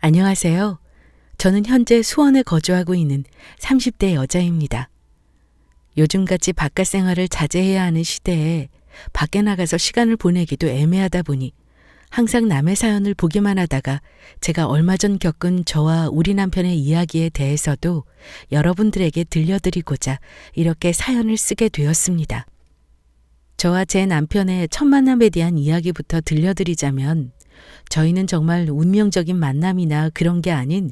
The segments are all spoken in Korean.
안녕하세요. 저는 현재 수원에 거주하고 있는 30대 여자입니다. 요즘같이 바깥 생활을 자제해야 하는 시대에 밖에 나가서 시간을 보내기도 애매하다 보니 항상 남의 사연을 보기만 하다가 제가 얼마 전 겪은 저와 우리 남편의 이야기에 대해서도 여러분들에게 들려드리고자 이렇게 사연을 쓰게 되었습니다. 저와 제 남편의 첫 만남에 대한 이야기부터 들려드리자면 저희는 정말 운명적인 만남이나 그런 게 아닌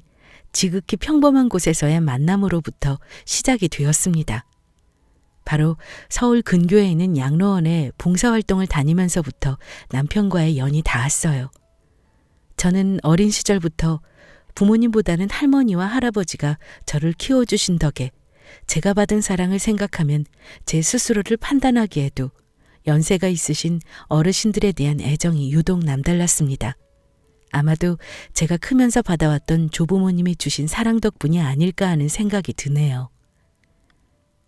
지극히 평범한 곳에서의 만남으로부터 시작이 되었습니다. 바로 서울 근교에 있는 양로원에 봉사활동을 다니면서부터 남편과의 연이 닿았어요. 저는 어린 시절부터 부모님보다는 할머니와 할아버지가 저를 키워주신 덕에 제가 받은 사랑을 생각하면 제 스스로를 판단하기에도 연세가 있으신 어르신들에 대한 애정이 유독 남달랐습니다. 아마도 제가 크면서 받아왔던 조부모님이 주신 사랑 덕분이 아닐까 하는 생각이 드네요.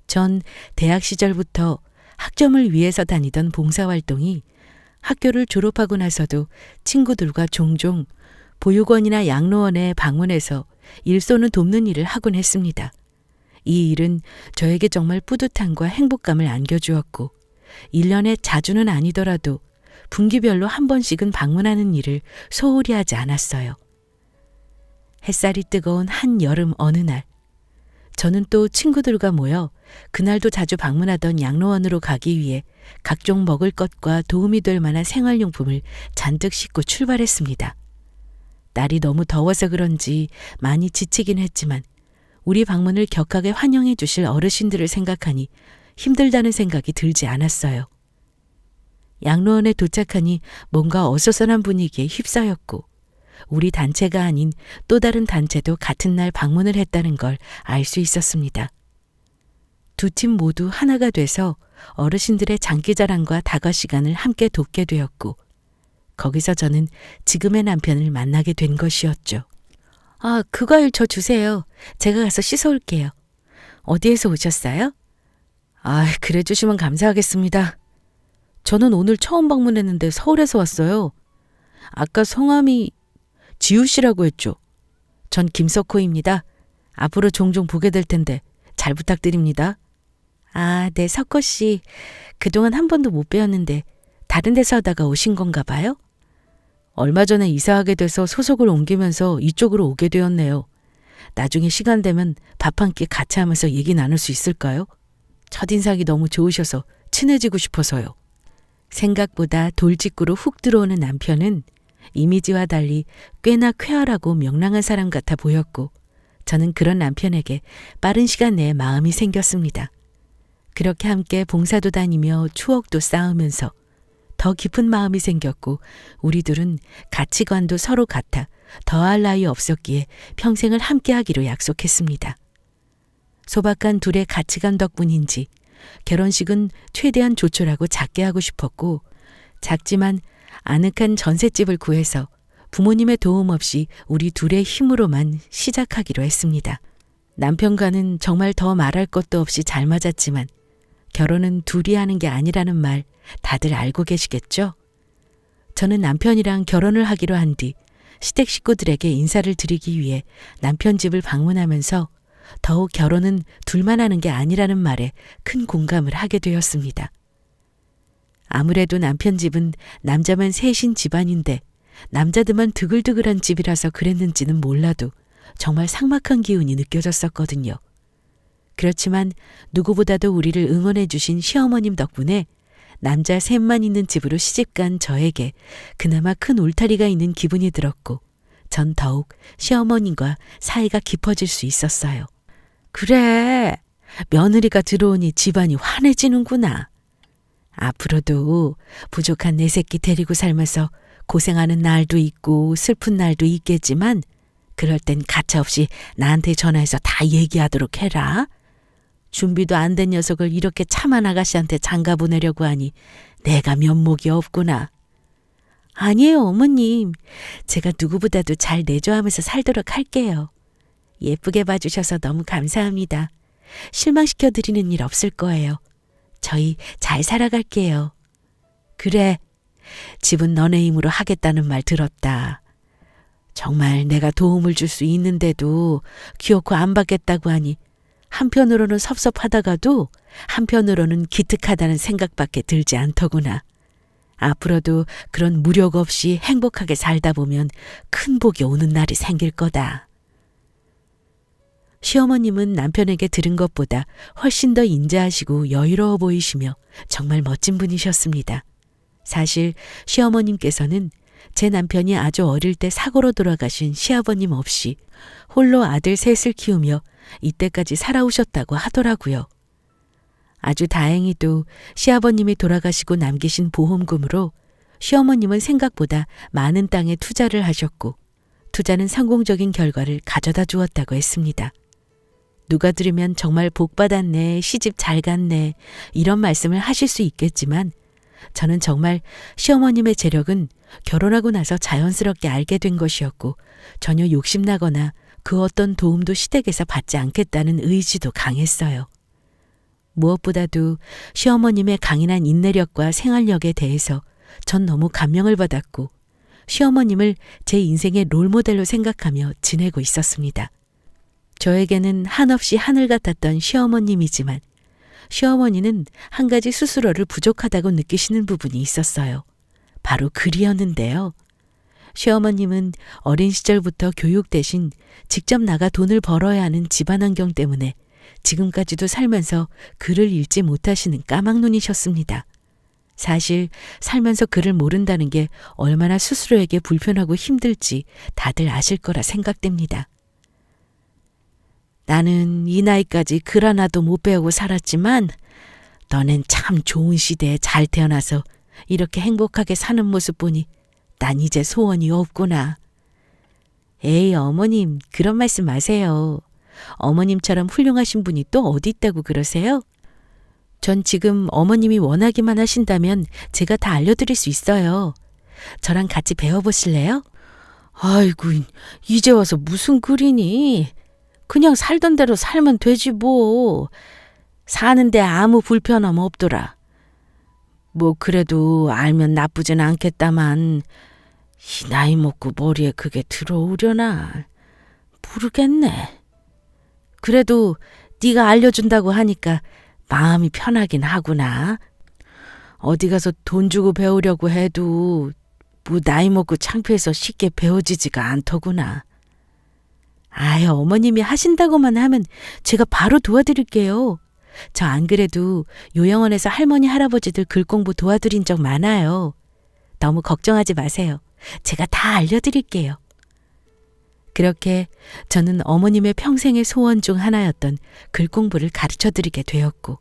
전 대학 시절부터 학점을 위해서 다니던 봉사활동이 학교를 졸업하고 나서도 친구들과 종종 보육원이나 양로원에 방문해서 일손을 돕는 일을 하곤 했습니다. 이 일은 저에게 정말 뿌듯함과 행복감을 안겨주었고 1년에 자주는 아니더라도 분기별로 한 번씩은 방문하는 일을 소홀히 하지 않았어요. 햇살이 뜨거운 한여름 어느 날, 저는 또 친구들과 모여 그날도 자주 방문하던 양로원으로 가기 위해 각종 먹을 것과 도움이 될 만한 생활용품을 잔뜩 싣고 출발했습니다. 날이 너무 더워서 그런지 많이 지치긴 했지만 우리 방문을 격하게 환영해 주실 어르신들을 생각하니 힘들다는 생각이 들지 않았어요. 양로원에 도착하니 뭔가 어수선한 분위기에 휩싸였고 우리 단체가 아닌 또 다른 단체도 같은 날 방문을 했다는 걸 알 수 있었습니다. 두 팀 모두 하나가 돼서 어르신들의 장기자랑과 다과 시간을 함께 돕게 되었고 거기서 저는 지금의 남편을 만나게 된 것이었죠. 아, 그 과일 저 주세요. 제가 가서 씻어올게요. 어디에서 오셨어요? 아, 그래 주시면 감사하겠습니다. 저는 오늘 처음 방문했는데 서울에서 왔어요. 아까 성함이 지우 씨라고 했죠. 전 김석호입니다. 앞으로 종종 보게 될 텐데 잘 부탁드립니다. 아, 네, 석호 씨. 그동안 한 번도 못 뵈었는데 다른 데서 하다가 오신 건가 봐요? 얼마 전에 이사하게 돼서 소속을 옮기면서 이쪽으로 오게 되었네요. 나중에 시간 되면 밥 한 끼 같이 하면서 얘기 나눌 수 있을까요? 첫인상이 너무 좋으셔서 친해지고 싶어서요. 생각보다 돌직구로 훅 들어오는 남편은 이미지와 달리 꽤나 쾌활하고 명랑한 사람 같아 보였고 저는 그런 남편에게 빠른 시간 내에 마음이 생겼습니다. 그렇게 함께 봉사도 다니며 추억도 쌓으면서 더 깊은 마음이 생겼고 우리 둘은 가치관도 서로 같아 더할 나위 없었기에 평생을 함께하기로 약속했습니다. 소박한 둘의 가치관 덕분인지 결혼식은 최대한 조촐하고 작게 하고 싶었고 작지만 아늑한 전셋집을 구해서 부모님의 도움 없이 우리 둘의 힘으로만 시작하기로 했습니다. 남편과는 정말 더 말할 것도 없이 잘 맞았지만 결혼은 둘이 하는 게 아니라는 말 다들 알고 계시겠죠? 저는 남편이랑 결혼을 하기로 한 뒤 시댁 식구들에게 인사를 드리기 위해 남편 집을 방문하면서 더욱 결혼은 둘만 하는 게 아니라는 말에 큰 공감을 하게 되었습니다. 아무래도 남편 집은 남자만 셋인 집안인데 남자들만 드글드글한 집이라서 그랬는지는 몰라도 정말 삭막한 기운이 느껴졌었거든요. 그렇지만 누구보다도 우리를 응원해 주신 시어머님 덕분에 남자 셋만 있는 집으로 시집간 저에게 그나마 큰 울타리가 있는 기분이 들었고 전 더욱 시어머님과 사이가 깊어질 수 있었어요. 그래, 며느리가 들어오니 집안이 환해지는구나. 앞으로도 부족한 내 새끼 데리고 살면서 고생하는 날도 있고 슬픈 날도 있겠지만 그럴 땐 가차없이 나한테 전화해서 다 얘기하도록 해라. 준비도 안 된 녀석을 이렇게 참한 아가씨한테 장가 보내려고 하니 내가 면목이 없구나. 아니에요, 어머님. 제가 누구보다도 잘 내조하면서 살도록 할게요. 예쁘게 봐주셔서 너무 감사합니다. 실망시켜드리는 일 없을 거예요. 저희 잘 살아갈게요. 그래, 집은 너네 힘으로 하겠다는 말 들었다. 정말 내가 도움을 줄 수 있는데도 기어코 안 받겠다고 하니 한편으로는 섭섭하다가도 한편으로는 기특하다는 생각밖에 들지 않더구나. 앞으로도 그런 무력 없이 행복하게 살다 보면 큰 복이 오는 날이 생길 거다. 시어머님은 남편에게 들은 것보다 훨씬 더 인자하시고 여유로워 보이시며 정말 멋진 분이셨습니다. 사실 시어머님께서는 제 남편이 아주 어릴 때 사고로 돌아가신 시아버님 없이 홀로 아들 셋을 키우며 이때까지 살아오셨다고 하더라고요. 아주 다행히도 시아버님이 돌아가시고 남기신 보험금으로 시어머님은 생각보다 많은 땅에 투자를 하셨고 투자는 성공적인 결과를 가져다 주었다고 했습니다. 누가 들으면 정말 복 받았네, 시집 잘 갔네 이런 말씀을 하실 수 있겠지만 저는 정말 시어머님의 재력은 결혼하고 나서 자연스럽게 알게 된 것이었고 전혀 욕심나거나 그 어떤 도움도 시댁에서 받지 않겠다는 의지도 강했어요. 무엇보다도 시어머님의 강인한 인내력과 생활력에 대해서 전 너무 감명을 받았고 시어머님을 제 인생의 롤모델로 생각하며 지내고 있었습니다. 저에게는 한없이 하늘 같았던 시어머님이지만 시어머니는 한 가지 스스로를 부족하다고 느끼시는 부분이 있었어요. 바로 글이었는데요. 시어머님은 어린 시절부터 교육 대신 직접 나가 돈을 벌어야 하는 집안 환경 때문에 지금까지도 살면서 글을 읽지 못하시는 까막눈이셨습니다. 사실 살면서 글을 모른다는 게 얼마나 스스로에게 불편하고 힘들지 다들 아실 거라 생각됩니다. 나는 이 나이까지 글 하나도 못 배우고 살았지만 너넨 참 좋은 시대에 잘 태어나서 이렇게 행복하게 사는 모습 보니 난 이제 소원이 없구나. 에이 어머님 그런 말씀 마세요. 어머님처럼 훌륭하신 분이 또 어디 있다고 그러세요? 전 지금 어머님이 원하기만 하신다면 제가 다 알려드릴 수 있어요. 저랑 같이 배워보실래요? 아이고 이제 와서 무슨 글이니? 그냥 살던 대로 살면 되지 뭐. 사는데 아무 불편함 없더라. 뭐 그래도 알면 나쁘진 않겠다만 이 나이 먹고 머리에 그게 들어오려나 모르겠네. 그래도 네가 알려준다고 하니까 마음이 편하긴 하구나. 어디 가서 돈 주고 배우려고 해도 뭐 나이 먹고 창피해서 쉽게 배워지지가 않더구나. 아이 어머님이 하신다고만 하면 제가 바로 도와드릴게요. 저 안 그래도 요양원에서 할머니 할아버지들 글 공부 도와드린 적 많아요. 너무 걱정하지 마세요. 제가 다 알려드릴게요. 그렇게 저는 어머님의 평생의 소원 중 하나였던 글 공부를 가르쳐드리게 되었고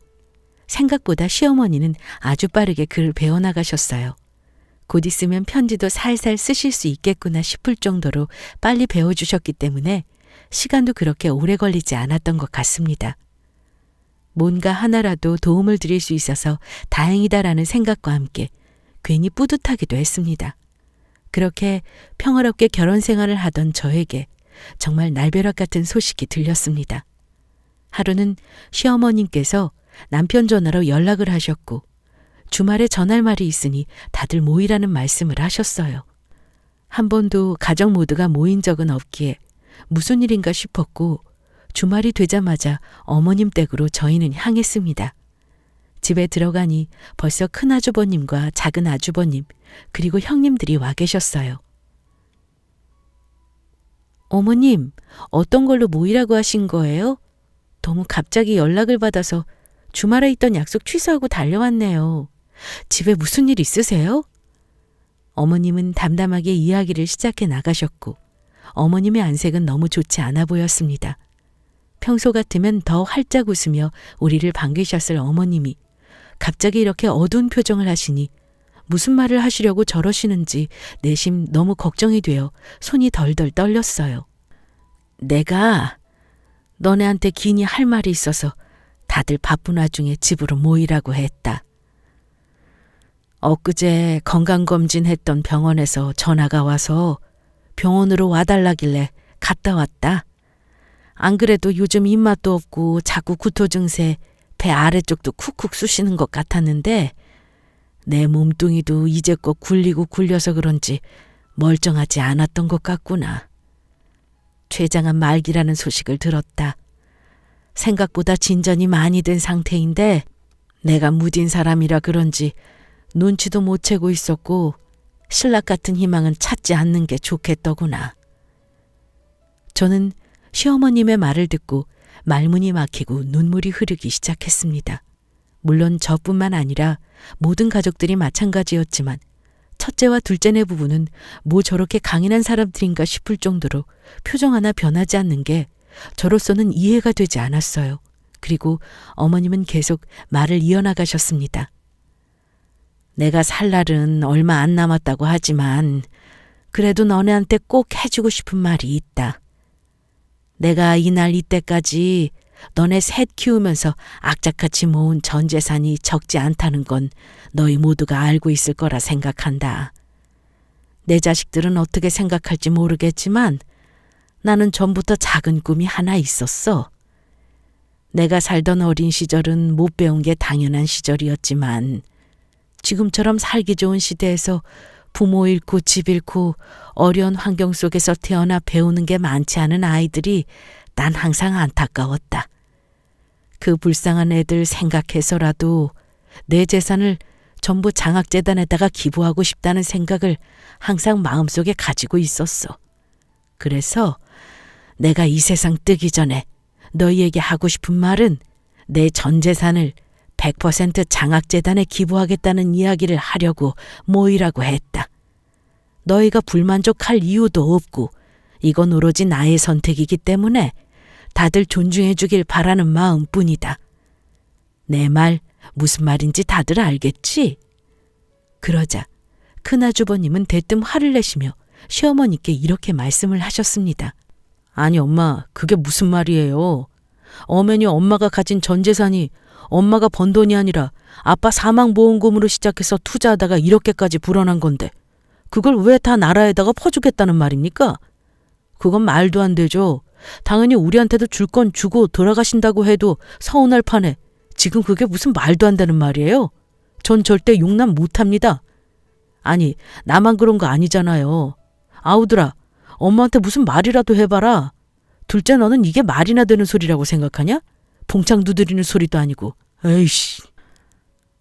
생각보다 시어머니는 아주 빠르게 글을 배워나가셨어요. 곧 있으면 편지도 살살 쓰실 수 있겠구나 싶을 정도로 빨리 배워주셨기 때문에 시간도 그렇게 오래 걸리지 않았던 것 같습니다. 뭔가 하나라도 도움을 드릴 수 있어서 다행이다라는 생각과 함께 괜히 뿌듯하기도 했습니다. 그렇게 평화롭게 결혼 생활을 하던 저에게 정말 날벼락 같은 소식이 들렸습니다. 하루는 시어머님께서 남편 전화로 연락을 하셨고 주말에 전할 말이 있으니 다들 모이라는 말씀을 하셨어요. 한 번도 가족 모두가 모인 적은 없기에 무슨 일인가 싶었고 주말이 되자마자 어머님 댁으로 저희는 향했습니다. 집에 들어가니 벌써 큰 아주버님과 작은 아주버님 그리고 형님들이 와 계셨어요. 어머님, 어떤 걸로 모이라고 하신 거예요? 너무 갑자기 연락을 받아서 주말에 있던 약속 취소하고 달려왔네요. 집에 무슨 일 있으세요? 어머님은 담담하게 이야기를 시작해 나가셨고 어머님의 안색은 너무 좋지 않아 보였습니다. 평소 같으면 더 활짝 웃으며 우리를 반기셨을 어머님이 갑자기 이렇게 어두운 표정을 하시니 무슨 말을 하시려고 저러시는지 내심 너무 걱정이 되어 손이 덜덜 떨렸어요. 내가 너네한테 긴히 할 말이 있어서 다들 바쁜 와중에 집으로 모이라고 했다. 엊그제 건강검진 했던 병원에서 전화가 와서 병원으로 와달라길래 갔다 왔다. 안 그래도 요즘 입맛도 없고 자꾸 구토 증세, 배 아래쪽도 쿡쿡 쑤시는 것 같았는데 내 몸뚱이도 이제껏 굴리고 굴려서 그런지 멀쩡하지 않았던 것 같구나. 췌장암 말기라는 소식을 들었다. 생각보다 진전이 많이 된 상태인데 내가 무딘 사람이라 그런지 눈치도 못 채고 있었고 신락 같은 희망은 찾지 않는 게 좋겠더구나. 저는 시어머님의 말을 듣고 말문이 막히고 눈물이 흐르기 시작했습니다. 물론 저뿐만 아니라 모든 가족들이 마찬가지였지만 첫째와 둘째네 부부는 뭐 저렇게 강인한 사람들인가 싶을 정도로 표정 하나 변하지 않는 게 저로서는 이해가 되지 않았어요. 그리고 어머님은 계속 말을 이어나가셨습니다. 내가 살 날은 얼마 안 남았다고 하지만 그래도 너네한테 꼭 해주고 싶은 말이 있다. 내가 이날 이때까지 너네 셋 키우면서 악착같이 모은 전 재산이 적지 않다는 건 너희 모두가 알고 있을 거라 생각한다. 내 자식들은 어떻게 생각할지 모르겠지만 나는 전부터 작은 꿈이 하나 있었어. 내가 살던 어린 시절은 못 배운 게 당연한 시절이었지만 지금처럼 살기 좋은 시대에서 부모 잃고 집 잃고 어려운 환경 속에서 태어나 배우는 게 많지 않은 아이들이 난 항상 안타까웠다. 그 불쌍한 애들 생각해서라도 내 재산을 전부 장학재단에다가 기부하고 싶다는 생각을 항상 마음속에 가지고 있었어. 그래서 내가 이 세상 뜨기 전에 너희에게 하고 싶은 말은 내 전 재산을 100% 장학재단에 기부하겠다는 이야기를 하려고 모이라고 했다. 너희가 불만족할 이유도 없고 이건 오로지 나의 선택이기 때문에 다들 존중해 주길 바라는 마음뿐이다. 내 말 무슨 말인지 다들 알겠지? 그러자 큰아주버님은 대뜸 화를 내시며 시어머니께 이렇게 말씀을 하셨습니다. 아니 엄마, 그게 무슨 말이에요? 어머니 엄마가 가진 전 재산이 엄마가 번 돈이 아니라 아빠 사망보험금으로 시작해서 투자하다가 이렇게까지 불어난 건데 그걸 왜 다 나라에다가 퍼주겠다는 말입니까? 그건 말도 안 되죠. 당연히 우리한테도 줄 건 주고 돌아가신다고 해도 서운할 판에 지금 그게 무슨 말도 안 되는 말이에요? 전 절대 용납 못합니다. 아니, 나만 그런 거 아니잖아요. 아우들아, 엄마한테 무슨 말이라도 해봐라. 둘째 너는 이게 말이나 되는 소리라고 생각하냐? 봉창 두드리는 소리도 아니고. 에이씨.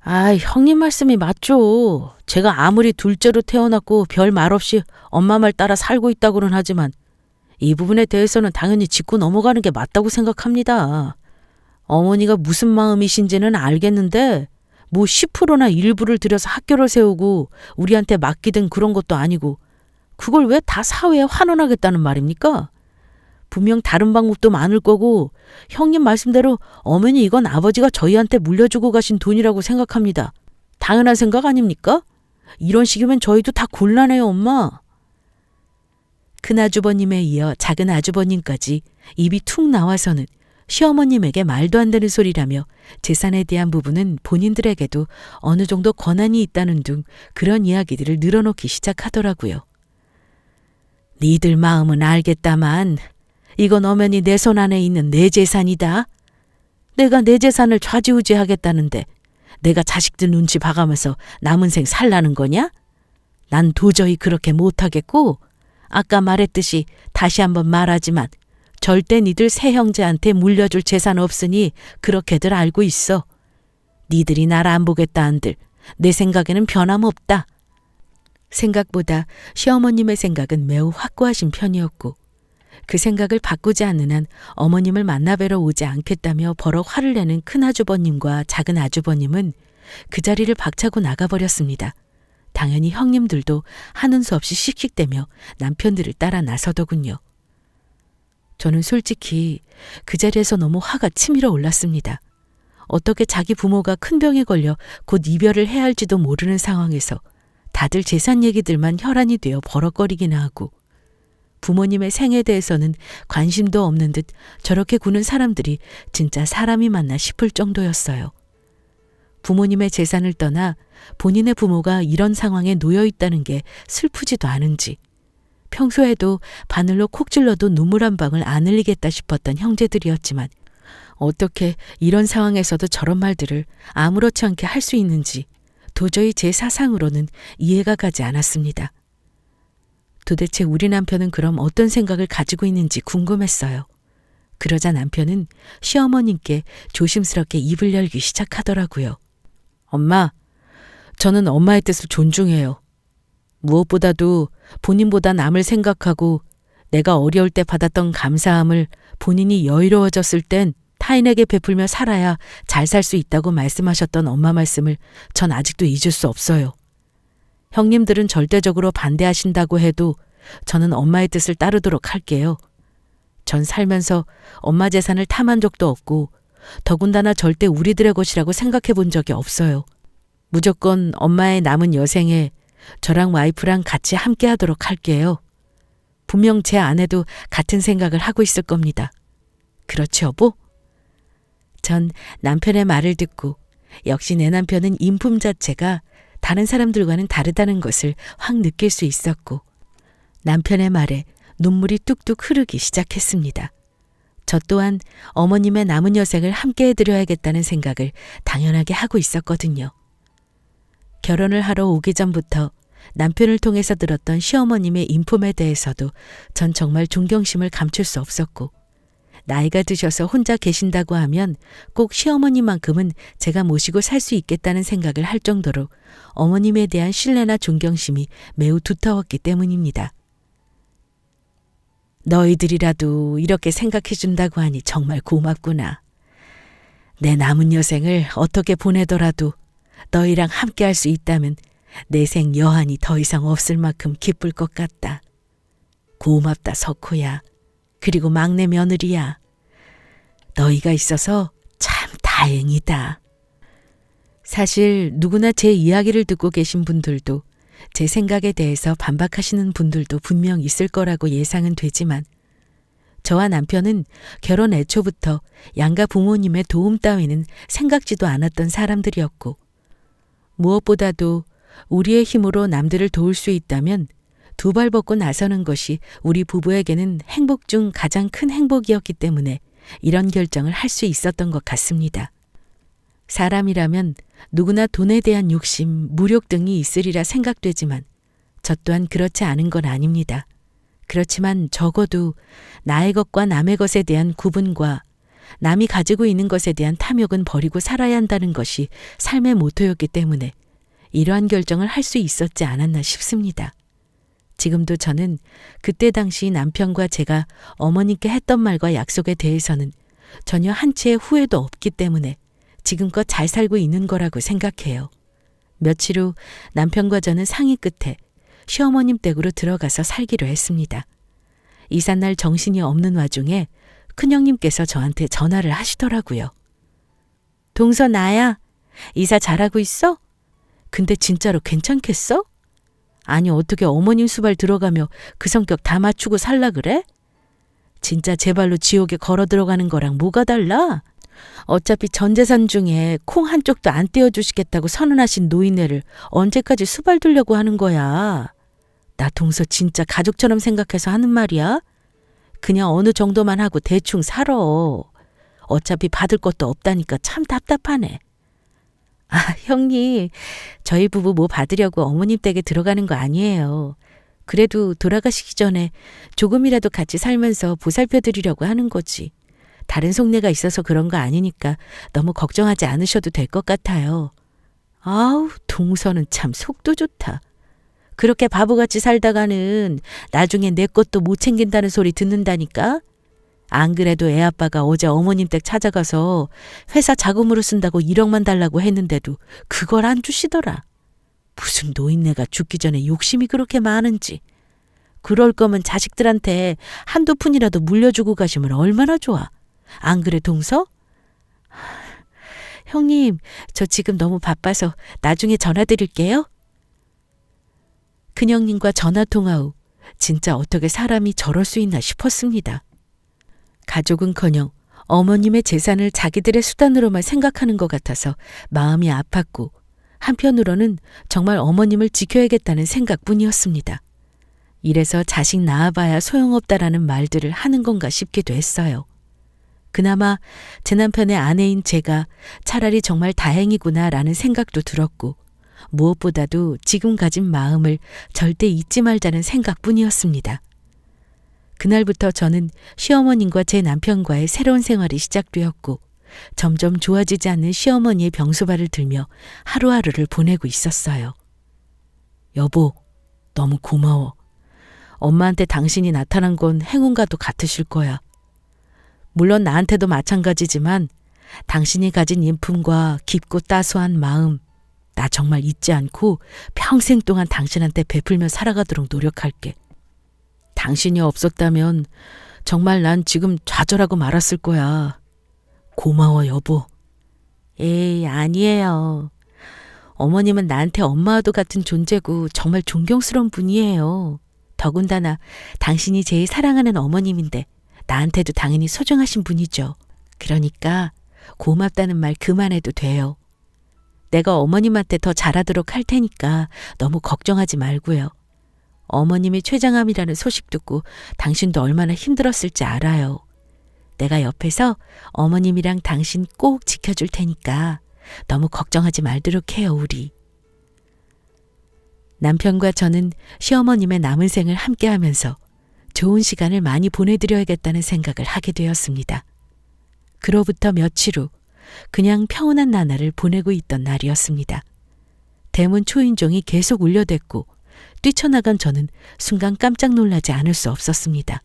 아이, 형님 말씀이 맞죠. 제가 아무리 둘째로 태어났고 별 말 없이 엄마 말 따라 살고 있다고는 하지만 이 부분에 대해서는 당연히 짚고 넘어가는 게 맞다고 생각합니다. 어머니가 무슨 마음이신지는 알겠는데 뭐 10%나 일부를 들여서 학교를 세우고 우리한테 맡기든 그런 것도 아니고 그걸 왜 다 사회에 환원하겠다는 말입니까? 분명 다른 방법도 많을 거고 형님 말씀대로 어머니 이건 아버지가 저희한테 물려주고 가신 돈이라고 생각합니다. 당연한 생각 아닙니까? 이런 식이면 저희도 다 곤란해요, 엄마. 큰아주버님에 이어 작은 아주버님까지 입이 툭 나와서는 시어머님에게 말도 안 되는 소리라며 재산에 대한 부분은 본인들에게도 어느 정도 권한이 있다는 둥 그런 이야기들을 늘어놓기 시작하더라고요. 니들 마음은 알겠다만 이건 엄연히 내 손 안에 있는 내 재산이다. 내가 내 재산을 좌지우지하겠다는데 내가 자식들 눈치 봐가면서 남은 생 살라는 거냐? 난 도저히 그렇게 못하겠고 아까 말했듯이 다시 한번 말하지만 절대 니들 세 형제한테 물려줄 재산 없으니 그렇게들 알고 있어. 니들이 날 안 보겠다 한들 내 생각에는 변함없다. 생각보다 시어머님의 생각은 매우 확고하신 편이었고 그 생각을 바꾸지 않는 한 어머님을 만나뵈러 오지 않겠다며 버럭 화를 내는 큰아주버님과 작은 아주버님은 그 자리를 박차고 나가버렸습니다. 당연히 형님들도 하는 수 없이 씩씩대며 남편들을 따라 나서더군요. 저는 솔직히 그 자리에서 너무 화가 치밀어 올랐습니다. 어떻게 자기 부모가 큰 병에 걸려 곧 이별을 해야 할지도 모르는 상황에서 다들 재산 얘기들만 혈안이 되어 버럭거리기나 하고 부모님의 생에 대해서는 관심도 없는 듯 저렇게 구는 사람들이 진짜 사람이 맞나 싶을 정도였어요. 부모님의 재산을 떠나 본인의 부모가 이런 상황에 놓여 있다는 게 슬프지도 않은지 평소에도 바늘로 콕 찔러도 눈물 한 방울 안 흘리겠다 싶었던 형제들이었지만 어떻게 이런 상황에서도 저런 말들을 아무렇지 않게 할 수 있는지 도저히 제 사상으로는 이해가 가지 않았습니다. 도대체 우리 남편은 그럼 어떤 생각을 가지고 있는지 궁금했어요. 그러자 남편은 시어머님께 조심스럽게 입을 열기 시작하더라고요. 엄마, 저는 엄마의 뜻을 존중해요. 무엇보다도 본인보다 남을 생각하고 내가 어려울 때 받았던 감사함을 본인이 여유로워졌을 땐 타인에게 베풀며 살아야 잘 살 수 있다고 말씀하셨던 엄마 말씀을 전 아직도 잊을 수 없어요. 형님들은 절대적으로 반대하신다고 해도 저는 엄마의 뜻을 따르도록 할게요. 전 살면서 엄마 재산을 탐한 적도 없고 더군다나 절대 우리들의 것이라고 생각해 본 적이 없어요. 무조건 엄마의 남은 여생에 저랑 와이프랑 같이 함께 하도록 할게요. 분명 제 아내도 같은 생각을 하고 있을 겁니다. 그렇지 여보? 전 남편의 말을 듣고 역시 내 남편은 인품 자체가 다른 사람들과는 다르다는 것을 확 느낄 수 있었고 남편의 말에 눈물이 뚝뚝 흐르기 시작했습니다. 저 또한 어머님의 남은 여생을 함께 해드려야겠다는 생각을 당연하게 하고 있었거든요. 결혼을 하러 오기 전부터 남편을 통해서 들었던 시어머님의 인품에 대해서도 전 정말 존경심을 감출 수 없었고 나이가 드셔서 혼자 계신다고 하면 꼭 시어머님만큼은 제가 모시고 살 수 있겠다는 생각을 할 정도로 어머님에 대한 신뢰나 존경심이 매우 두터웠기 때문입니다. 너희들이라도 이렇게 생각해 준다고 하니 정말 고맙구나. 내 남은 여생을 어떻게 보내더라도 너희랑 함께 할 수 있다면 내 생 여한이 더 이상 없을 만큼 기쁠 것 같다. 고맙다 석호야. 그리고 막내 며느리야. 너희가 있어서 참 다행이다. 사실 누구나 제 이야기를 듣고 계신 분들도 제 생각에 대해서 반박하시는 분들도 분명 있을 거라고 예상은 되지만 저와 남편은 결혼 애초부터 양가 부모님의 도움 따위는 생각지도 않았던 사람들이었고 무엇보다도 우리의 힘으로 남들을 도울 수 있다면 두 발 벗고 나서는 것이 우리 부부에게는 행복 중 가장 큰 행복이었기 때문에 이런 결정을 할 수 있었던 것 같습니다. 사람이라면 누구나 돈에 대한 욕심, 무력 등이 있으리라 생각되지만 저 또한 그렇지 않은 건 아닙니다. 그렇지만 적어도 나의 것과 남의 것에 대한 구분과 남이 가지고 있는 것에 대한 탐욕은 버리고 살아야 한다는 것이 삶의 모토였기 때문에 이러한 결정을 할 수 있었지 않았나 싶습니다. 지금도 저는 그때 당시 남편과 제가 어머니께 했던 말과 약속에 대해서는 전혀 한치의 후회도 없기 때문에 지금껏 잘 살고 있는 거라고 생각해요. 며칠 후 남편과 저는 상의 끝에 시어머님 댁으로 들어가서 살기로 했습니다. 이삿날 정신이 없는 와중에 큰형님께서 저한테 전화를 하시더라고요. 동서 나야. 이사 잘하고 있어? 근데 진짜로 괜찮겠어? 아니 어떻게 어머님 수발 들어가며 그 성격 다 맞추고 살라 그래? 진짜 제 발로 지옥에 걸어 들어가는 거랑 뭐가 달라? 어차피 전 재산 중에 콩 한쪽도 안 떼어주시겠다고 선언하신 노인네를 언제까지 수발 두려고 하는 거야? 나 동서 진짜 가족처럼 생각해서 하는 말이야? 그냥 어느 정도만 하고 대충 살아. 어차피 받을 것도 없다니까 참 답답하네. 아, 형님, 저희 부부 뭐 받으려고 어머님 댁에 들어가는 거 아니에요. 그래도 돌아가시기 전에 조금이라도 같이 살면서 보살펴 드리려고 하는 거지. 다른 속내가 있어서 그런 거 아니니까 너무 걱정하지 않으셔도 될 것 같아요. 아우, 동서는 참 속도 좋다. 그렇게 바보같이 살다가는 나중에 내 것도 못 챙긴다는 소리 듣는다니까? 안 그래도 애 아빠가 어제 어머님 댁 찾아가서 회사 자금으로 쓴다고 1억만 달라고 했는데도 그걸 안 주시더라. 무슨 노인네가 죽기 전에 욕심이 그렇게 많은지. 그럴 거면 자식들한테 한두 푼이라도 물려주고 가시면 얼마나 좋아. 안 그래 동서? 형님, 저 지금 너무 바빠서 나중에 전화 드릴게요. 큰형님과 전화통화 후 진짜 어떻게 사람이 저럴 수 있나 싶었습니다. 가족은커녕 어머님의 재산을 자기들의 수단으로만 생각하는 것 같아서 마음이 아팠고 한편으로는 정말 어머님을 지켜야겠다는 생각뿐이었습니다. 이래서 자식 낳아봐야 소용없다라는 말들을 하는 건가 싶기도 했어요. 그나마 제 남편의 아내인 제가 차라리 정말 다행이구나라는 생각도 들었고 무엇보다도 지금 가진 마음을 절대 잊지 말자는 생각뿐이었습니다. 그날부터 저는 시어머님과 제 남편과의 새로운 생활이 시작되었고 점점 좋아지지 않는 시어머니의 병소발을 들며 하루하루를 보내고 있었어요. 여보, 너무 고마워. 엄마한테 당신이 나타난 건 행운과도 같으실 거야. 물론 나한테도 마찬가지지만 당신이 가진 인품과 깊고 따스한 마음, 나 정말 잊지 않고 평생 동안 당신한테 베풀며 살아가도록 노력할게. 당신이 없었다면 정말 난 지금 좌절하고 말았을 거야. 고마워, 여보. 에이, 아니에요. 어머님은 나한테 엄마와도 같은 존재고 정말 존경스러운 분이에요. 더군다나 당신이 제일 사랑하는 어머님인데 나한테도 당연히 소중하신 분이죠. 그러니까 고맙다는 말 그만해도 돼요. 내가 어머님한테 더 잘하도록 할 테니까 너무 걱정하지 말고요. 어머님이 췌장암이라는 소식 듣고 당신도 얼마나 힘들었을지 알아요. 내가 옆에서 어머님이랑 당신 꼭 지켜줄 테니까 너무 걱정하지 말도록 해요, 우리. 남편과 저는 시어머님의 남은 생을 함께하면서 좋은 시간을 많이 보내드려야겠다는 생각을 하게 되었습니다. 그로부터 며칠 후 그냥 평온한 나날을 보내고 있던 날이었습니다. 대문 초인종이 계속 울려댔고 뛰쳐나간 저는 순간 깜짝 놀라지 않을 수 없었습니다.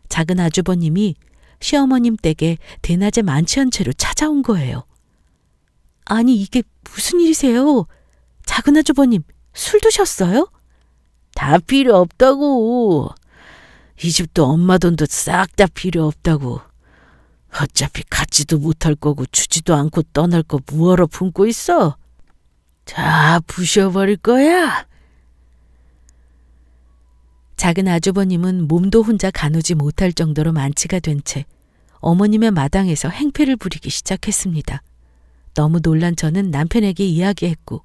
작은 아주버님이 시어머님 댁에 대낮에 만취한 채로 찾아온 거예요. 아니, 이게 무슨 일이세요? 작은 아주버님, 술 드셨어요? 다 필요 없다고. 이 집도 엄마 돈도 싹 다 필요 없다고. 어차피 갖지도 못할 거고 주지도 않고 떠날 거 뭐하러 품고 있어? 다 부셔버릴 거야. 작은 아주버님은 몸도 혼자 가누지 못할 정도로 만취가 된 채 어머님의 마당에서 행패를 부리기 시작했습니다. 너무 놀란 저는 남편에게 이야기했고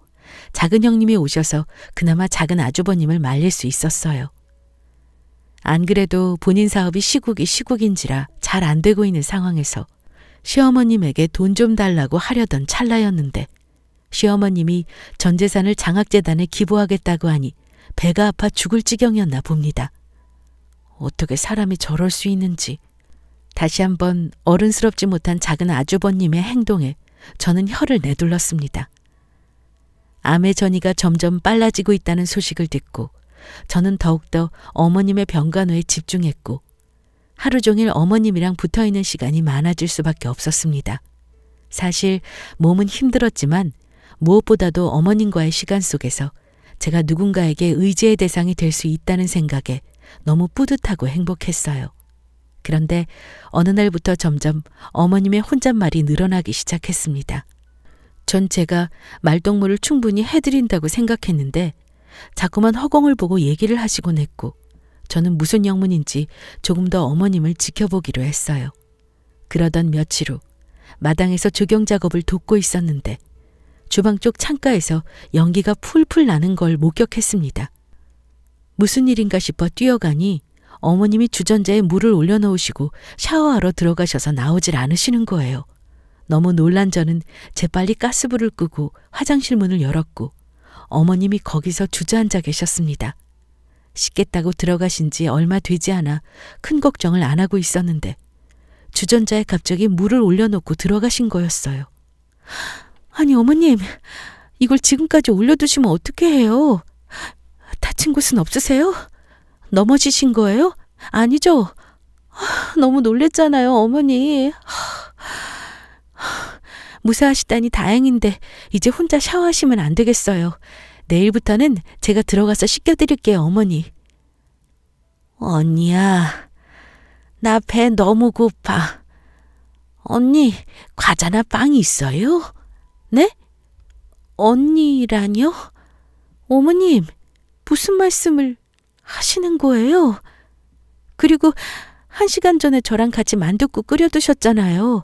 작은 형님이 오셔서 그나마 작은 아주버님을 말릴 수 있었어요. 안 그래도 본인 사업이 시국인지라 잘 안 되고 있는 상황에서 시어머님에게 돈 좀 달라고 하려던 찰나였는데 시어머님이 전 재산을 장학재단에 기부하겠다고 하니 배가 아파 죽을 지경이었나 봅니다. 어떻게 사람이 저럴 수 있는지. 다시 한번 어른스럽지 못한 작은 아주버님의 행동에 저는 혀를 내둘렀습니다. 암의 전이가 점점 빨라지고 있다는 소식을 듣고 저는 더욱더 어머님의 병간호에 집중했고 하루 종일 어머님이랑 붙어있는 시간이 많아질 수밖에 없었습니다. 사실 몸은 힘들었지만 무엇보다도 어머님과의 시간 속에서 제가 누군가에게 의지의 대상이 될 수 있다는 생각에 너무 뿌듯하고 행복했어요. 그런데 어느 날부터 점점 어머님의 혼잣말이 늘어나기 시작했습니다. 전 제가 말동무를 충분히 해드린다고 생각했는데 자꾸만 허공을 보고 얘기를 하시곤 했고 저는 무슨 영문인지 조금 더 어머님을 지켜보기로 했어요. 그러던 며칠 후 마당에서 조경 작업을 돕고 있었는데 주방 쪽 창가에서 연기가 풀풀 나는 걸 목격했습니다. 무슨 일인가 싶어 뛰어가니 어머님이 주전자에 물을 올려놓으시고 샤워하러 들어가셔서 나오질 않으시는 거예요. 너무 놀란 저는 재빨리 가스불을 끄고 화장실 문을 열었고 어머님이 거기서 주저앉아 계셨습니다. 씻겠다고 들어가신 지 얼마 되지 않아 큰 걱정을 안 하고 있었는데 주전자에 갑자기 물을 올려놓고 들어가신 거였어요. 아니 어머님, 이걸 지금까지 올려두시면 어떻게 해요? 다친 곳은 없으세요? 넘어지신 거예요? 아니죠? 너무 놀랬잖아요, 어머니. 무사하시다니 다행인데 이제 혼자 샤워하시면 안 되겠어요. 내일부터는 제가 들어가서 씻겨드릴게요, 어머니. 언니야, 나 배 너무 고파. 언니, 과자나 빵 있어요? 네? 언니라뇨? 어머님, 무슨 말씀을 하시는 거예요? 그리고 1시간 전에 저랑 같이 만둣국 끓여두셨잖아요.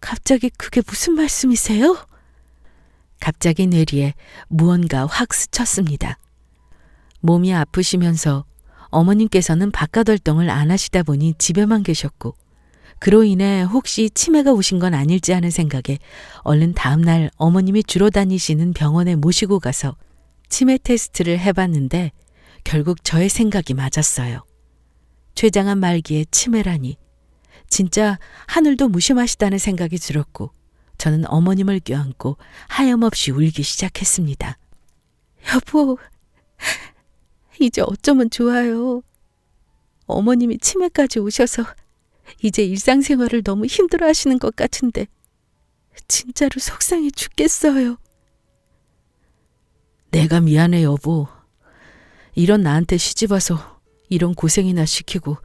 갑자기 그게 무슨 말씀이세요? 갑자기 뇌리에 무언가 확 스쳤습니다. 몸이 아프시면서 어머님께서는 바깥 활동을 안 하시다 보니 집에만 계셨고 그로 인해 혹시 치매가 오신 건 아닐지 하는 생각에 얼른 다음날 어머님이 주로 다니시는 병원에 모시고 가서 치매 테스트를 해봤는데 결국 저의 생각이 맞았어요. 췌장암 말기에 치매라니. 진짜 하늘도 무심하시다는 생각이 들었고 저는 어머님을 껴안고 하염없이 울기 시작했습니다. 여보, 이제 어쩌면 좋아요. 어머님이 치매까지 오셔서 이제 일상생활을 너무 힘들어 하시는 것 같은데 진짜로 속상해 죽겠어요. 내가 미안해 여보. 이런 나한테 시집와서 이런 고생이나 시키고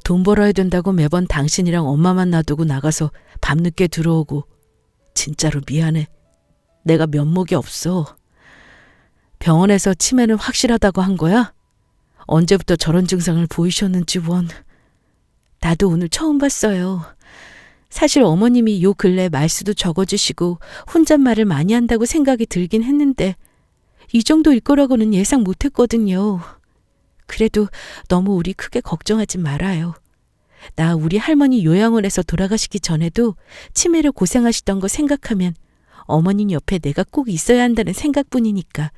돈 벌어야 된다고 매번 당신이랑 엄마만 놔두고 나가서 밤늦게 들어오고 진짜로 미안해. 내가 면목이 없어. 병원에서 치매는 확실하다고 한 거야? 언제부터 저런 증상을 보이셨는지 원. 나도 오늘 처음 봤어요. 사실 어머님이 요 근래 말수도 적어주시고 혼잣말을 많이 한다고 생각이 들긴 했는데 이 정도일 거라고는 예상 못했거든요. 그래도 너무 우리 크게 걱정하지 말아요. 나 우리 할머니 요양원에서 돌아가시기 전에도 치매로 고생하시던 거 생각하면 어머님 옆에 내가 꼭 있어야 한다는 생각뿐이니까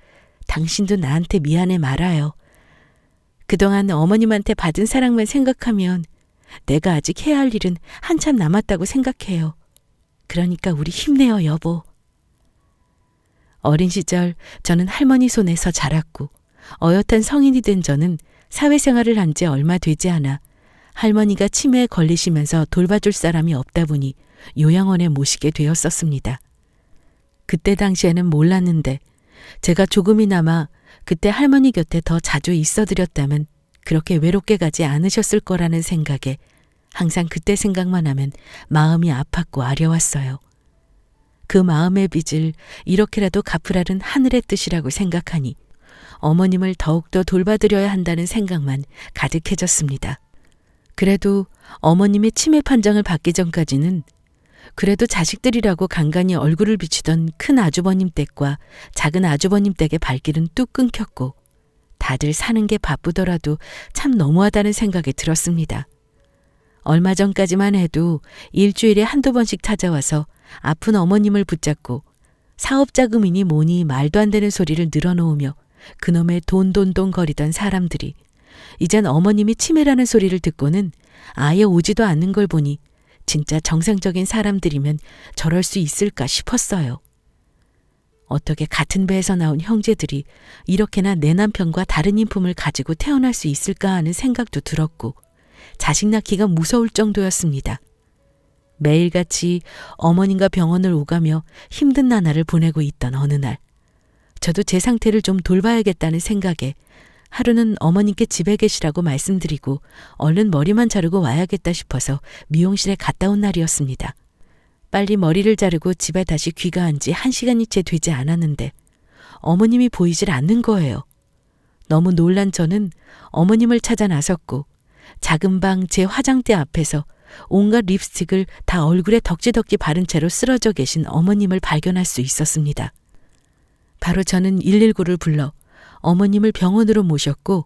당신도 나한테 미안해 말아요. 그동안 어머님한테 받은 사랑만 생각하면 내가 아직 해야 할 일은 한참 남았다고 생각해요. 그러니까 우리 힘내요, 여보. 어린 시절 저는 할머니 손에서 자랐고 어엿한 성인이 된 저는 사회생활을 한 지 얼마 되지 않아 할머니가 치매에 걸리시면서 돌봐줄 사람이 없다 보니 요양원에 모시게 되었었습니다. 그때 당시에는 몰랐는데 제가 조금이나마 그때 할머니 곁에 더 자주 있어드렸다면 그렇게 외롭게 가지 않으셨을 거라는 생각에 항상 그때 생각만 하면 마음이 아팠고 아려웠어요. 그 마음의 빚을 이렇게라도 갚으라는 하늘의 뜻이라고 생각하니 어머님을 더욱더 돌봐드려야 한다는 생각만 가득해졌습니다. 그래도 어머님의 치매 판정을 받기 전까지는 그래도 자식들이라고 간간히 얼굴을 비추던 큰 아주버님 댁과 작은 아주버님 댁의 발길은 뚝 끊겼고 다들 사는 게 바쁘더라도 참 너무하다는 생각이 들었습니다. 얼마 전까지만 해도 일주일에 한두 번씩 찾아와서 아픈 어머님을 붙잡고 사업자금이니 뭐니 말도 안 되는 소리를 늘어놓으며 그놈의 돈돈돈 거리던 사람들이 이젠 어머님이 치매라는 소리를 듣고는 아예 오지도 않는 걸 보니 진짜 정상적인 사람들이면 저럴 수 있을까 싶었어요. 어떻게 같은 배에서 나온 형제들이 이렇게나 내 남편과 다른 인품을 가지고 태어날 수 있을까 하는 생각도 들었고 자식 낳기가 무서울 정도였습니다. 매일같이 어머님과 병원을 오가며 힘든 나날을 보내고 있던 어느 날 저도 제 상태를 좀 돌봐야겠다는 생각에 하루는 어머님께 집에 계시라고 말씀드리고 얼른 머리만 자르고 와야겠다 싶어서 미용실에 갔다 온 날이었습니다. 빨리 머리를 자르고 집에 다시 귀가한 지 1시간이 채 되지 않았는데 어머님이 보이질 않는 거예요. 너무 놀란 저는 어머님을 찾아 나섰고 작은 방 제 화장대 앞에서 온갖 립스틱을 다 얼굴에 덕지덕지 바른 채로 쓰러져 계신 어머님을 발견할 수 있었습니다. 바로 저는 119를 불러 어머님을 병원으로 모셨고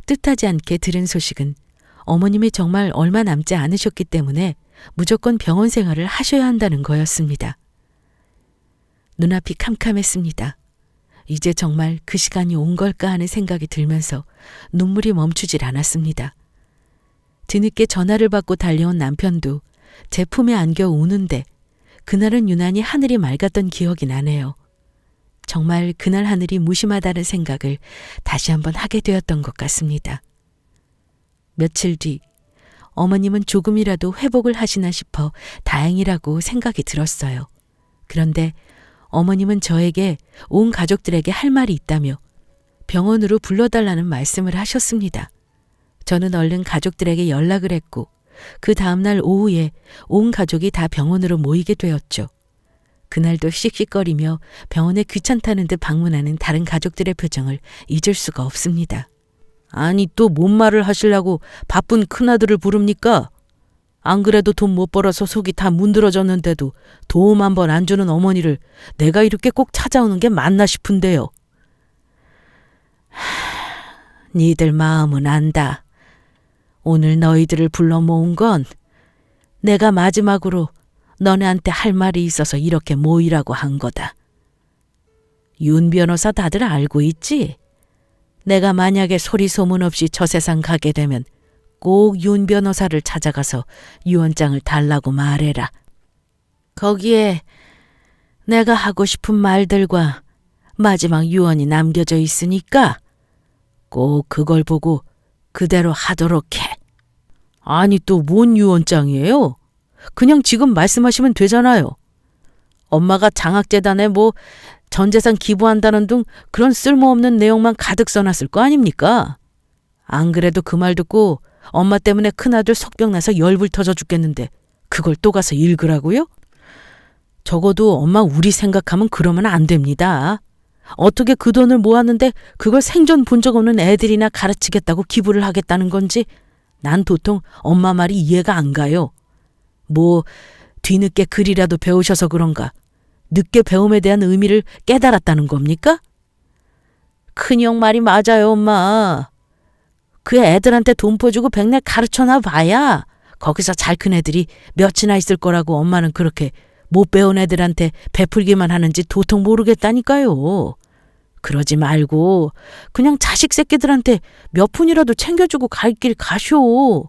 뜻하지 않게 들은 소식은 어머님이 정말 얼마 남지 않으셨기 때문에 무조건 병원 생활을 하셔야 한다는 거였습니다. 눈앞이 캄캄했습니다. 이제 정말 그 시간이 온 걸까 하는 생각이 들면서 눈물이 멈추질 않았습니다. 뒤늦게 전화를 받고 달려온 남편도 제 품에 안겨 우는데 그날은 유난히 하늘이 맑았던 기억이 나네요. 정말 그날 하늘이 무심하다는 생각을 다시 한번 하게 되었던 것 같습니다. 며칠 뒤 어머님은 조금이라도 회복을 하시나 싶어 다행이라고 생각이 들었어요. 그런데 어머님은 저에게 온 가족들에게 할 말이 있다며 병원으로 불러달라는 말씀을 하셨습니다. 저는 얼른 가족들에게 연락을 했고 그 다음날 오후에 온 가족이 다 병원으로 모이게 되었죠. 그날도 씩씩거리며 병원에 귀찮다는 듯 방문하는 다른 가족들의 표정을 잊을 수가 없습니다. 아니 또 뭔 말을 하시려고 바쁜 큰아들을 부릅니까? 안 그래도 돈 못 벌어서 속이 다 문드러졌는데도 도움 한 번 안 주는 어머니를 내가 이렇게 꼭 찾아오는 게 맞나 싶은데요. 니들 마음은 안다. 오늘 너희들을 불러 모은 건 내가 마지막으로 너네한테 할 말이 있어서 이렇게 모이라고 한 거다. 윤 변호사 다들 알고 있지? 내가 만약에 소리 소문 없이 저 세상 가게 되면 꼭 윤 변호사를 찾아가서 유언장을 달라고 말해라. 거기에 내가 하고 싶은 말들과 마지막 유언이 남겨져 있으니까 꼭 그걸 보고 그대로 하도록 해. 아니 또 뭔 유언장이에요? 그냥 지금 말씀하시면 되잖아요. 엄마가 장학재단에 뭐 전재산 기부한다는 등 그런 쓸모없는 내용만 가득 써놨을 거 아닙니까? 안 그래도 그 말 듣고 엄마 때문에 큰아들 석병나서 열불 터져 죽겠는데 그걸 또 가서 읽으라고요? 적어도 엄마 우리 생각하면 그러면 안 됩니다. 어떻게 그 돈을 모았는데 그걸 생전 본 적 없는 애들이나 가르치겠다고 기부를 하겠다는 건지 난 도통 엄마 말이 이해가 안 가요. 뭐 뒤늦게 글이라도 배우셔서 그런가? 늦게 배움에 대한 의미를 깨달았다는 겁니까? 큰형 말이 맞아요, 엄마. 그 애들한테 돈 퍼주고 백날 가르쳐놔 봐야 거기서 잘 큰 애들이 몇이나 있을 거라고 엄마는 그렇게 못 배운 애들한테 베풀기만 하는지 도통 모르겠다니까요. 그러지 말고 그냥 자식 새끼들한테 몇 푼이라도 챙겨주고 갈 길 가쇼.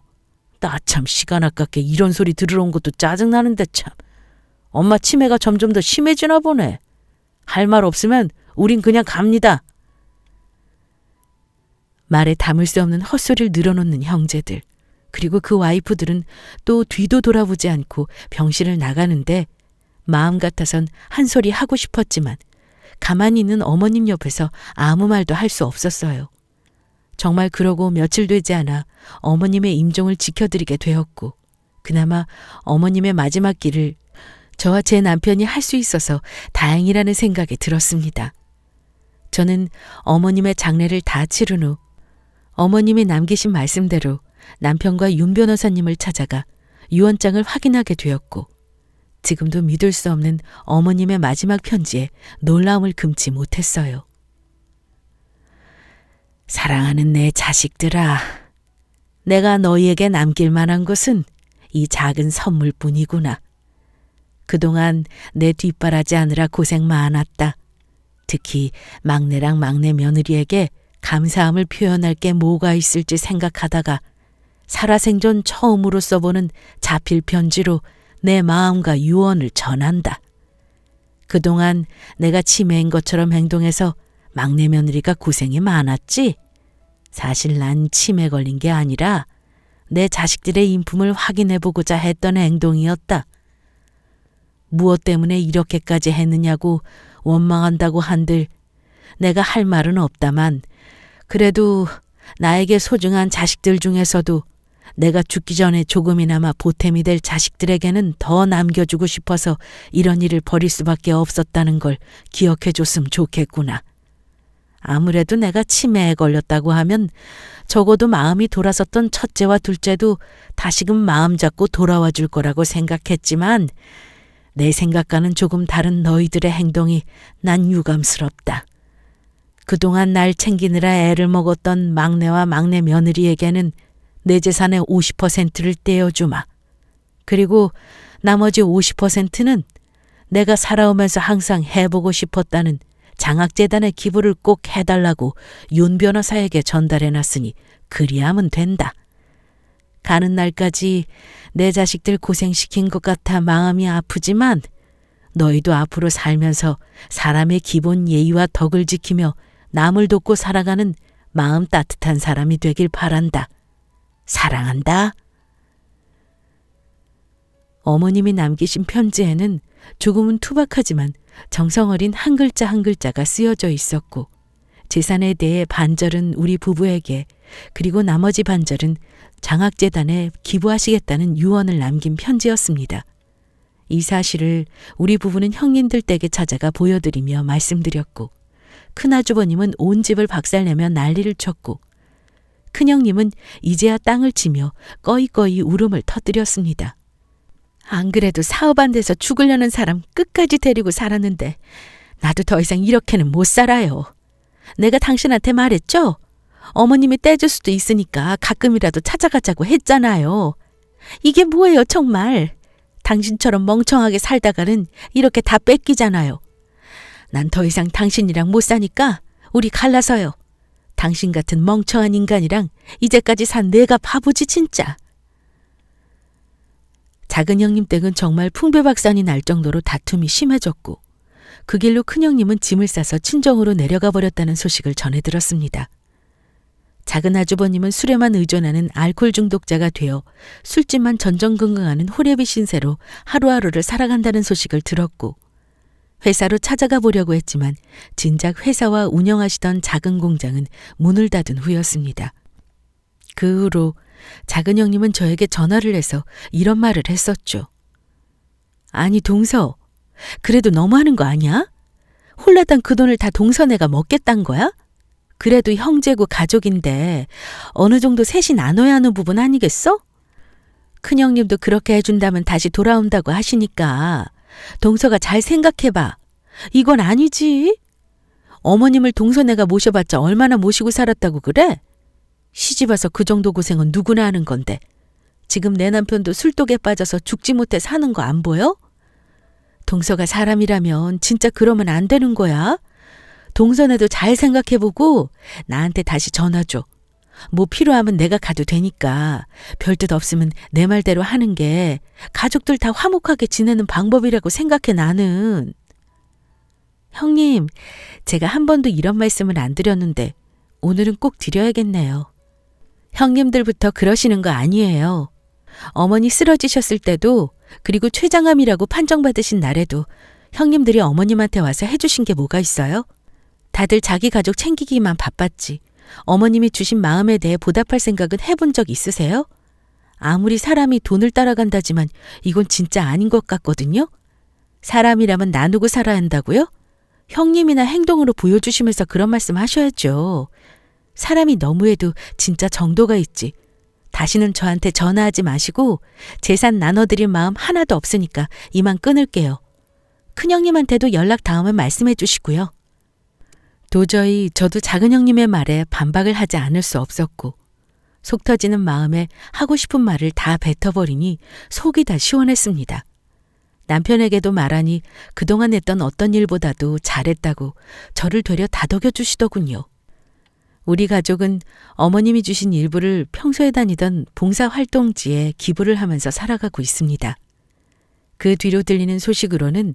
나 참 시간 아깝게 이런 소리 들으러 온 것도 짜증나는데 참. 엄마 치매가 점점 더 심해지나 보네. 할 말 없으면 우린 그냥 갑니다. 말에 담을 수 없는 헛소리를 늘어놓는 형제들. 그리고 그 와이프들은 또 뒤도 돌아보지 않고 병실을 나가는데 마음 같아선 한 소리 하고 싶었지만 가만히 있는 어머님 옆에서 아무 말도 할 수 없었어요. 정말 그러고 며칠 되지 않아 어머님의 임종을 지켜드리게 되었고 그나마 어머님의 마지막 길을 저와 제 남편이 할 수 있어서 다행이라는 생각이 들었습니다. 저는 어머님의 장례를 다 치른 후 어머님이 남기신 말씀대로 남편과 윤 변호사님을 찾아가 유언장을 확인하게 되었고 지금도 믿을 수 없는 어머님의 마지막 편지에 놀라움을 금치 못했어요. 사랑하는 내 자식들아, 내가 너희에게 남길 만한 것은 이 작은 선물뿐이구나. 그동안 내 뒷바라지 하느라 고생 많았다. 특히 막내랑 막내 며느리에게 감사함을 표현할 게 뭐가 있을지 생각하다가 살아생전 처음으로 써보는 자필 편지로 내 마음과 유언을 전한다. 그동안 내가 치매인 것처럼 행동해서 막내 며느리가 고생이 많았지? 사실 난 치매 걸린 게 아니라 내 자식들의 인품을 확인해보고자 했던 행동이었다. 무엇 때문에 이렇게까지 했느냐고 원망한다고 한들 내가 할 말은 없다만 그래도 나에게 소중한 자식들 중에서도 내가 죽기 전에 조금이나마 보탬이 될 자식들에게는 더 남겨주고 싶어서 이런 일을 벌일 수밖에 없었다는 걸 기억해 줬으면 좋겠구나. 아무래도 내가 치매에 걸렸다고 하면 적어도 마음이 돌아섰던 첫째와 둘째도 다시금 마음 잡고 돌아와 줄 거라고 생각했지만 내 생각과는 조금 다른 너희들의 행동이 난 유감스럽다. 그동안 날 챙기느라 애를 먹었던 막내와 막내 며느리에게는 내 재산의 50%를 떼어주마. 그리고 나머지 50%는 내가 살아오면서 항상 해보고 싶었다는 장학재단의 기부를 꼭 해달라고 윤 변호사에게 전달해놨으니 그리하면 된다. 가는 날까지 내 자식들 고생시킨 것 같아 마음이 아프지만 너희도 앞으로 살면서 사람의 기본 예의와 덕을 지키며 남을 돕고 살아가는 마음 따뜻한 사람이 되길 바란다. 사랑한다. 어머님이 남기신 편지에는 조금은 투박하지만 정성어린 한 글자 한 글자가 쓰여져 있었고 재산에 대해 반절은 우리 부부에게 그리고 나머지 반절은 장학재단에 기부하시겠다는 유언을 남긴 편지였습니다. 이 사실을 우리 부부는 형님들 댁에 찾아가 보여드리며 말씀드렸고 큰아주버님은 온 집을 박살내며 난리를 쳤고 큰형님은 이제야 땅을 치며 꺼이꺼이 울음을 터뜨렸습니다. 안 그래도 사업 안 돼서 죽으려는 사람 끝까지 데리고 살았는데 나도 더 이상 이렇게는 못 살아요. 내가 당신한테 말했죠? 어머님이 떼줄 수도 있으니까 가끔이라도 찾아가자고 했잖아요. 이게 뭐예요, 정말. 당신처럼 멍청하게 살다가는 이렇게 다 뺏기잖아요. 난 더 이상 당신이랑 못 사니까 우리 갈라서요. 당신 같은 멍청한 인간이랑 이제까지 산 내가 바보지 진짜. 작은 형님 댁은 정말 풍비박산이 날 정도로 다툼이 심해졌고 그 길로 큰형님은 짐을 싸서 친정으로 내려가 버렸다는 소식을 전해 들었습니다. 작은 아주버님은 술에만 의존하는 알코올 중독자가 되어 술집만 전전긍긍하는 호래비 신세로 하루하루를 살아간다는 소식을 들었고 회사로 찾아가 보려고 했지만 진작 회사와 운영하시던 작은 공장은 문을 닫은 후였습니다. 그 후로 작은 형님은 저에게 전화를 해서 이런 말을 했었죠. 아니 동서, 그래도 너무하는 거 아니야? 홀라당 그 돈을 다 동서네가 먹겠단 거야? 그래도 형제고 가족인데 어느 정도 셋이 나눠야 하는 부분 아니겠어? 큰형님도 그렇게 해준다면 다시 돌아온다고 하시니까 동서가 잘 생각해봐. 이건 아니지. 어머님을 동서네가 모셔봤자 얼마나 모시고 살았다고 그래? 시집와서 그 정도 고생은 누구나 하는 건데 지금 내 남편도 술독에 빠져서 죽지 못해 사는 거 안 보여? 동서가 사람이라면 진짜 그러면 안 되는 거야. 동서네도 잘 생각해보고 나한테 다시 전화 줘. 뭐 필요하면 내가 가도 되니까 별뜻 없으면 내 말대로 하는 게 가족들 다 화목하게 지내는 방법이라고 생각해 나는. 형님, 제가 한 번도 이런 말씀을 안 드렸는데 오늘은 꼭 드려야겠네요. 형님들부터 그러시는 거 아니에요. 어머니 쓰러지셨을 때도 그리고 췌장암이라고 판정받으신 날에도 형님들이 어머님한테 와서 해주신 게 뭐가 있어요? 다들 자기 가족 챙기기만 바빴지. 어머님이 주신 마음에 대해 보답할 생각은 해본 적 있으세요? 아무리 사람이 돈을 따라간다지만 이건 진짜 아닌 것 같거든요. 사람이라면 나누고 살아야 한다고요? 형님이나 행동으로 보여주시면서 그런 말씀 하셔야죠. 사람이 너무해도 진짜 정도가 있지. 다시는 저한테 전화하지 마시고 재산 나눠드릴 마음 하나도 없으니까 이만 끊을게요. 큰형님한테도 연락 닿으면 말씀해 주시고요. 도저히 저도 작은 형님의 말에 반박을 하지 않을 수 없었고 속 터지는 마음에 하고 싶은 말을 다 뱉어버리니 속이 다 시원했습니다. 남편에게도 말하니 그동안 했던 어떤 일보다도 잘했다고 저를 되려 다독여 주시더군요. 우리 가족은 어머님이 주신 일부를 평소에 다니던 봉사활동지에 기부를 하면서 살아가고 있습니다. 그 뒤로 들리는 소식으로는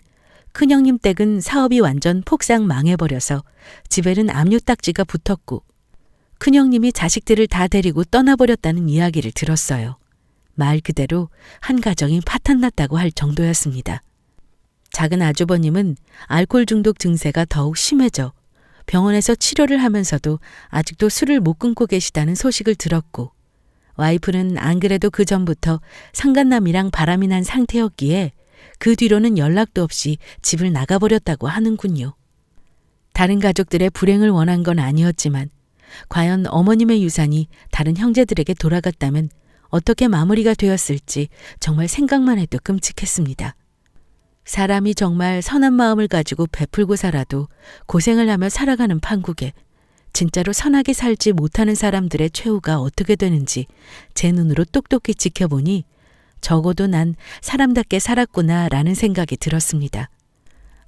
큰형님 댁은 사업이 완전 폭삭 망해버려서 집에는 압류딱지가 붙었고 큰형님이 자식들을 다 데리고 떠나버렸다는 이야기를 들었어요. 말 그대로 한 가정이 파탄났다고 할 정도였습니다. 작은 아주버님은 알코올 중독 증세가 더욱 심해져 병원에서 치료를 하면서도 아직도 술을 못 끊고 계시다는 소식을 들었고 와이프는 안 그래도 그 전부터 상간남이랑 바람이 난 상태였기에 그 뒤로는 연락도 없이 집을 나가버렸다고 하는군요. 다른 가족들의 불행을 원한 건 아니었지만 과연 어머님의 유산이 다른 형제들에게 돌아갔다면 어떻게 마무리가 되었을지 정말 생각만 해도 끔찍했습니다. 사람이 정말 선한 마음을 가지고 베풀고 살아도 고생을 하며 살아가는 판국에 진짜로 선하게 살지 못하는 사람들의 최후가 어떻게 되는지 제 눈으로 똑똑히 지켜보니 적어도 난 사람답게 살았구나 라는 생각이 들었습니다.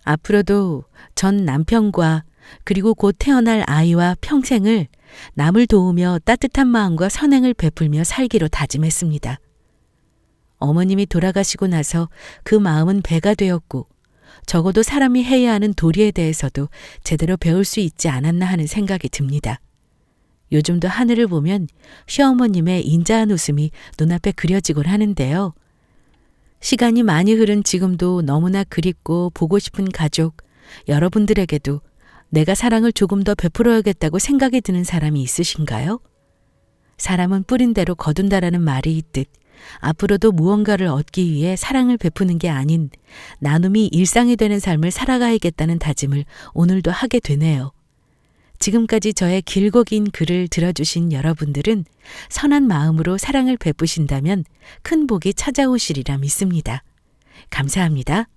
앞으로도 전 남편과 그리고 곧 태어날 아이와 평생을 남을 도우며 따뜻한 마음과 선행을 베풀며 살기로 다짐했습니다. 어머님이 돌아가시고 나서 그 마음은 배가 되었고 적어도 사람이 해야 하는 도리에 대해서도 제대로 배울 수 있지 않았나 하는 생각이 듭니다. 요즘도 하늘을 보면 시어머님의 인자한 웃음이 눈앞에 그려지곤 하는데요. 시간이 많이 흐른 지금도 너무나 그립고 보고 싶은 가족, 여러분들에게도 내가 사랑을 조금 더 베풀어야겠다고 생각이 드는 사람이 있으신가요? 사람은 뿌린 대로 거둔다라는 말이 있듯 앞으로도 무언가를 얻기 위해 사랑을 베푸는 게 아닌 나눔이 일상이 되는 삶을 살아가야겠다는 다짐을 오늘도 하게 되네요. 지금까지 저의 길고 긴 글을 들어주신 여러분들은 선한 마음으로 사랑을 베푸신다면 큰 복이 찾아오시리라 믿습니다. 감사합니다.